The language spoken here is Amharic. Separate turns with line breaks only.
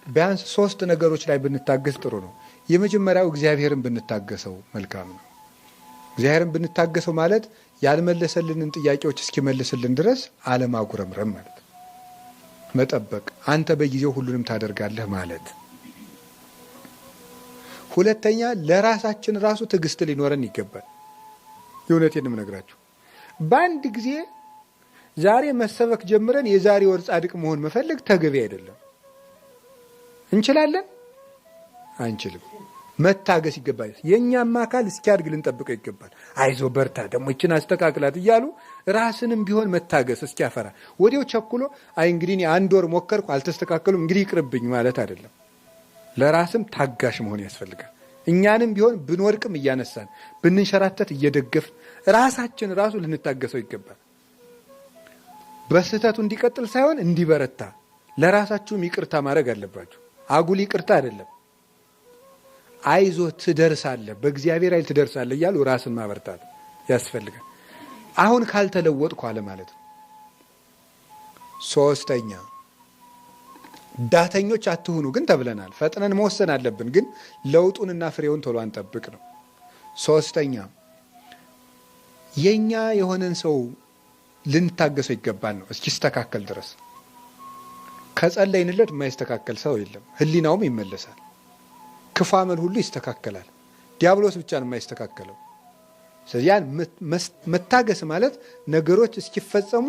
ቢያንስ 3 ነገሮች ላይ ብንታገስ ጥሩ ነው። የመጀመሪያው እግዚአብሔርን ብንታገሰው መልካም ነው። እግዚአብሔርን ብንታገሰው ማለት ያልመለሰልንን ጥያቄዎች እስኪመልስልን ድረስ አለማጉረምረም ማለት መጠበቅ፣ አንተ በጊዜው ሁሉንም ታደርጋለህ ማለት። ሁለተኛ ለራሳችን ራሱ ትዕግስት ሊኖረን ይገባል። የእውነቴን የምነግራችሁ በአንድ ጊዜ ዛሬ መሰበክ ጀምረን የዛሬ ወር ጻድቅ መሆን መፈለግ ተገቢ አይደለም። እንችላለን? አንችልም። መታገስ ይገባል። የኛም አካል እስኪያድግ ልንጠብቀው ይገባል። አይዞ በርታ፣ ደግሞ እችን አስተካክላት እያሉ ራስንም ቢሆን መታገስ እስኪያፈራ ወዲያው ቸኩሎ አይ እንግዲህ እኔ 1 ወር ሞከርኩ አልተስተካከሉም እንግዲህ ይቅርብኝ ማለት አይደለም። ለራስም ታጋሽ መሆን ያስፈልጋል። እኛንም ቢሆን ብንወድቅም እያነሳን ብንንሸራተት እየደገፍን ራሳችን ራሱ ልንታገሰው ይገባል። በስህተቱ እንዲቀጥል ሳይሆን እንዲበረታ ለራሳችሁም ይቅርታ ማድረግ አለባችሁ። አጉል ይቅርታ አይደለም። አይዞ ትደርሳለህ፣ በእግዚአብሔር ኃይል ትደርሳለህ እያሉ ራስን ማበርታት ያስፈልጋል። አሁን ካልተለወጥኩ አለ ማለት ነው። 3ኛ ዳተኞች አትሁኑ ግን ተብለናል። ፈጥነን መወሰን አለብን፣ ግን ለውጡንና ፍሬውን ቶሎ አንጠብቅ ነው። 3ኛ የኛ የሆነን ሰው ልንታገሰው ይገባል ነው እስኪስተካከል ድረስ። ከጸለይንለት የማይስተካከል ሰው የለም። ህሊናውም ይመለሳል። ክፉ አመል ሁሉ ይስተካከላል። ዲያብሎስ ብቻ ነው የማይስተካከለው። ስለዚህ ያን መታገስ ማለት ነገሮች እስኪፈጸሙ